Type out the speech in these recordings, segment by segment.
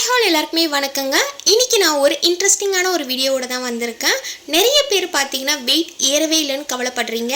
Hi hall எல்லாருக்குமே வணக்கங்க. இன்னைக்கு நான் ஒரு இன்ட்ரெஸ்டிங்கான ஒரு வீடியோவோட தான் வந்திருக்கேன். நிறைய பேர் பார்த்தீங்கன்னா வெயிட் ஏறவே இல்லைன்னு கவலைப்படுறீங்க.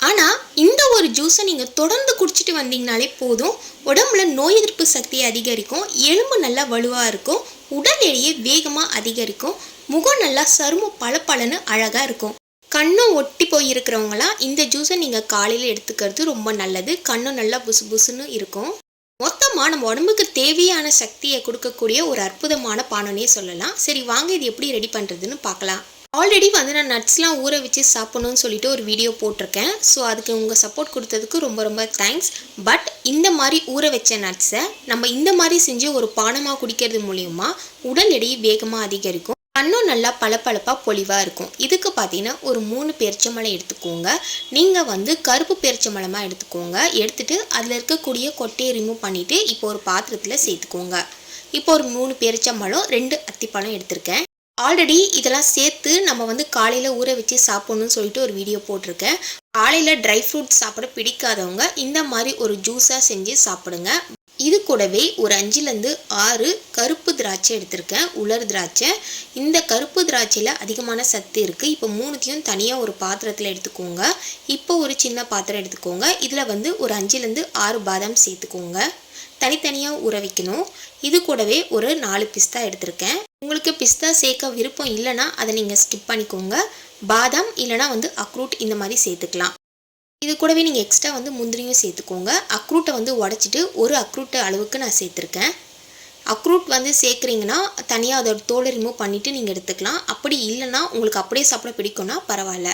ஆனால் இந்த ஒரு ஜூஸை நீங்கள் தொடர்ந்து குடிச்சிட்டு வந்தீங்கனாலே போதும், உடம்புல நோய் எதிர்ப்பு சக்தியை அதிகரிக்கும், எலும்பு நல்லா வலுவாக இருக்கும், உடல் எடையை வேகமாக அதிகரிக்கும், முகம் நல்லா சருமம் பளபளன்னு அழகாக இருக்கும். கண்ணும் ஒட்டி போயிருக்கிறவங்களாம் இந்த ஜூஸை நீங்கள் காலையில் எடுத்துக்கிறது ரொம்ப நல்லது. கண்ணும் நல்லா புசு புசுன்னு இருக்கும். மொத்தமாக நம்ம உடம்புக்கு தேவையான சக்தியை கொடுக்கக்கூடிய ஒரு அற்புதமான பானம்னே சொல்லலாம். சரி வாங்க இது எப்படி ரெடி பண்ணுறதுன்னு பார்க்கலாம். ஆல்ரெடி வந்து நான் நட்ஸ்லாம் ஊற வச்சு சாப்பிடணும்னு சொல்லிட்டு ஒரு வீடியோ போட்டிருக்கேன். ஸோ அதுக்கு உங்கள் சப்போர்ட் கொடுத்ததுக்கு ரொம்ப ரொம்ப தேங்க்ஸ். பட் இந்த மாதிரி ஊற வச்ச நட்ஸை நம்ம இந்த மாதிரி செஞ்சு ஒரு பானமாக குடிக்கிறது மூலிமா உடல் எடையை வேகமாக அதிகரிக்கும், கண்ணும் நல்லா பளபளப்பாக பொலிவாக இருக்கும். இதுக்கு பார்த்தீங்கன்னா ஒரு 3 பேரிச்சம்பழம் எடுத்துக்கோங்க. நீங்கள் வந்து கருப்பு பேரிச்சம்பழமாக எடுத்துக்கோங்க. எடுத்துகிட்டு அதில் இருக்கக்கூடிய கொட்டையை ரிமூவ் பண்ணிவிட்டு இப்போ ஒரு பாத்திரத்தில் சேர்த்துக்கோங்க. இப்போ ஒரு 3 பேரிச்சம்பழம் 2 அத்திப்பழம் எடுத்திருக்கேன். ஆல்ரெடி இதெல்லாம் சேர்த்து நம்ம வந்து காலையில் ஊற வச்சு சாப்பிட்ணுன்னு சொல்லிட்டு ஒரு வீடியோ போட்டிருக்கேன். காலையில் ட்ரை ஃப்ரூட்ஸ் சாப்பிட பிடிக்காதவங்க இந்த மாதிரி ஒரு ஜூஸாக செஞ்சு சாப்பிடுங்க. இது கூடவே ஒரு 5லேருந்து 6 கருப்பு திராட்சை எடுத்திருக்கேன், உலர் திராட்சை. இந்த கருப்பு திராட்சையில் அதிகமான சத்து இருக்குது. இப்போ 3த்தையும் தனியாக ஒரு பாத்திரத்தில் எடுத்துக்கோங்க. இப்போ ஒரு சின்ன பாத்திரம் எடுத்துக்கோங்க. இதில் வந்து ஒரு 5லேருந்து 6 பாதாம் சேர்த்துக்கோங்க. தனித்தனியாக ஊற வைக்கணும். இது கூடவே ஒரு 4 பிஸ்தா எடுத்திருக்கேன். உங்களுக்கு பிஸ்தா சேர்க்க விருப்பம் இல்லைன்னா அதை நீங்கள் ஸ்கிப் பண்ணிக்கோங்க. பாதாம் இல்லைனா வந்து அக்ரூட் இந்த மாதிரி சேர்த்துக்கலாம். இது கூடவே நீங்கள் எக்ஸ்ட்ரா வந்து முந்திரியும் சேர்த்துக்கோங்க. அக்ரூட்டை வந்து உடச்சிட்டு ஒரு அக்ரூட் அளவுக்கு நான் சேர்த்துருக்கேன். அக்ரூட் வந்து சேர்க்குறீங்கன்னா தனியாக அதோட தோலை ரிமூவ் பண்ணிவிட்டு நீங்கள் எடுத்துக்கலாம். அப்படி இல்லைன்னா உங்களுக்கு அப்படியே சாப்பிட பிடிக்கும்னா பரவாயில்ல.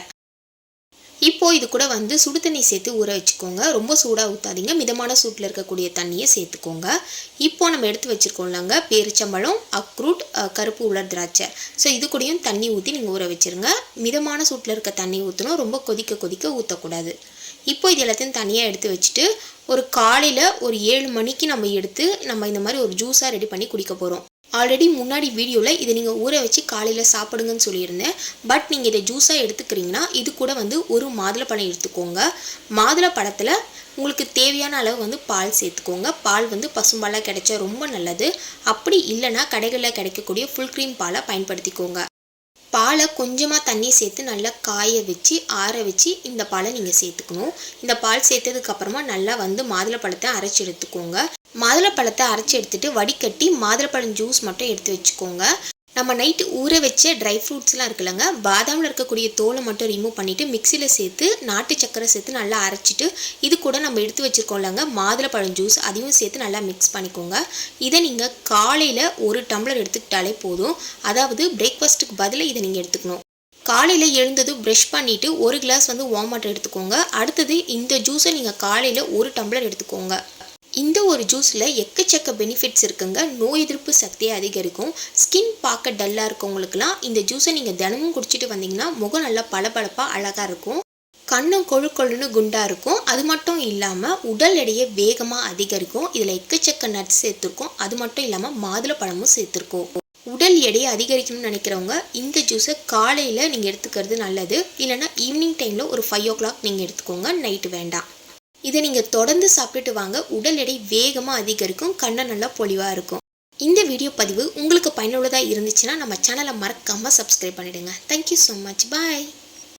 இப்போது இது கூட வந்து சுடு தண்ணி சேர்த்து ஊற வச்சுக்கோங்க. ரொம்ப சூடாக ஊற்றாதீங்க, மிதமான சூட்டில் இருக்கக்கூடிய தண்ணியை சேர்த்துக்கோங்க. இப்போது நம்ம எடுத்து வச்சுருக்கோம்லங்க பேரிச்சம்பழம், அக்ரூட், கருப்பு உலர் திராட்சை. ஸோ இது கூடயும் தண்ணி ஊற்றி நீங்கள் ஊற வச்சுருங்க. மிதமான சூட்டில் இருக்க தண்ணி ஊற்றணும், ரொம்ப கொதிக்க ஊற்றக்கூடாது. இப்போ இது எல்லாத்தையும் தனியாக எடுத்து வச்சுட்டு ஒரு காலையில் ஒரு 7 மணிக்கு நம்ம எடுத்து நம்ம இந்த மாதிரி ஒரு ஜூஸாக ரெடி பண்ணி குடிக்க போகிறோம். ஆல்ரெடி முன்னாடி வீடியோவில் இதை நீங்கள் ஊற வச்சு காலையில் சாப்பிடுங்கன்னு சொல்லியிருந்தேன். பட் நீங்கள் இதை ஜூஸாக எடுத்துக்கிறீங்கன்னா இது கூட வந்து ஒரு மாதுளப்பழம் எடுத்துக்கோங்க. மாதுளப்பழத்தில் உங்களுக்கு தேவையான அளவு வந்து பால் சேர்த்துக்கோங்க. பால் வந்து பசும்பாலாக கிடைச்சா ரொம்ப நல்லது. அப்படி இல்லைன்னா கடைகளில் கிடைக்கக்கூடிய ஃபுல் க்ரீம் பாலை பயன்படுத்திக்கோங்க. பாலை கொஞ்சமாக தண்ணி சேர்த்து நல்லா காய வச்சு ஆற வச்சு இந்த பாலை நீங்கள் சேர்த்துக்கணும். இந்த பால் சேர்த்ததுக்கப்புறமா நல்லா வந்து மாதுளப்பழத்தை அரைச்சி எடுத்துக்கோங்க. மாதுளப்பழத்தை அரைச்சி எடுத்துகிட்டு வடிகட்டி மாதுளப்பழம் ஜூஸ் மட்டும் எடுத்து வச்சுக்கோங்க. நம்ம நைட்டு ஊற வச்ச ட்ரை ஃப்ரூட்ஸ்லாம் இருக்குல்லங்க, பாதாமில் இருக்கக்கூடிய தோலை மட்டும் ரிமூவ் பண்ணிவிட்டு மிக்சியில் சேர்த்து நாட்டு சக்கரை சேர்த்து நல்லா அரைச்சிட்டு இது கூட நம்ம எடுத்து வச்சுருக்கோம்லங்க மாதுளப்பழம் ஜூஸ், அதையும் சேர்த்து நல்லா மிக்ஸ் பண்ணிக்கோங்க. இதை நீங்கள் காலையில் 1 டம்ளர் எடுத்துக்கிட்டாலே போதும். அதாவது பிரேக்ஃபாஸ்ட்டுக்கு பதிலாக இதை நீங்கள் எடுத்துக்கணும். காலையில் எழுந்ததும் ப்ரஷ் பண்ணிவிட்டு 1 கிளாஸ் வந்து வார்ம் வாட்டர் எடுத்துக்கோங்க. அடுத்தது இந்த ஜூஸை நீங்கள் காலையில் 1 டம்ளர் எடுத்துக்கோங்க. இந்த ஒரு ஜூஸில் எக்கச்சக்க பெனிஃபிட்ஸ் இருக்குங்க. நோய் எதிர்ப்பு சக்தியை அதிகரிக்கும். ஸ்கின் பார்க்க டல்லாக இருக்கவங்களுக்குலாம் இந்த ஜூஸை நீங்கள் தினமும் குடிச்சிட்டு வந்தீங்கன்னா முகம் நல்லா பளபளப்பாக அழகாக இருக்கும், கண்ணும் கொழுன்னு குண்டாக இருக்கும். அது மட்டும் இல்லாமல் உடல் எடையை வேகமாக அதிகரிக்கும். இதில் எக்கச்சக்க நட்ஸ் சேர்த்துருக்கோம். அது மட்டும் இல்லாமல் மாதுளப்பழமும் சேர்த்துருக்கோம். உடல் எடையை அதிகரிக்கணும்னு நினைக்கிறவங்க இந்த ஜூஸை காலையில் நீங்கள் எடுத்துக்கிறது நல்லது. இல்லைனா ஈவினிங் டைமில் ஒரு 5 o'clock நீங்கள் எடுத்துக்கோங்க, நைட்டு வேண்டாம். இதை நீங்கள் தொடர்ந்து சாப்பிட்டுட்டு வாங்க, உடல் எடை வேகமாக அதிகரிக்கும், கண்ணை நல்லா பொலிவாக இருக்கும். இந்த வீடியோ பதிவு உங்களுக்கு பயனுள்ளதாக இருந்துச்சுன்னா நம்ம சேனலை மறக்காமல் சப்ஸ்கிரைப் பண்ணிவிடுங்க. Thank you so much. பாய்.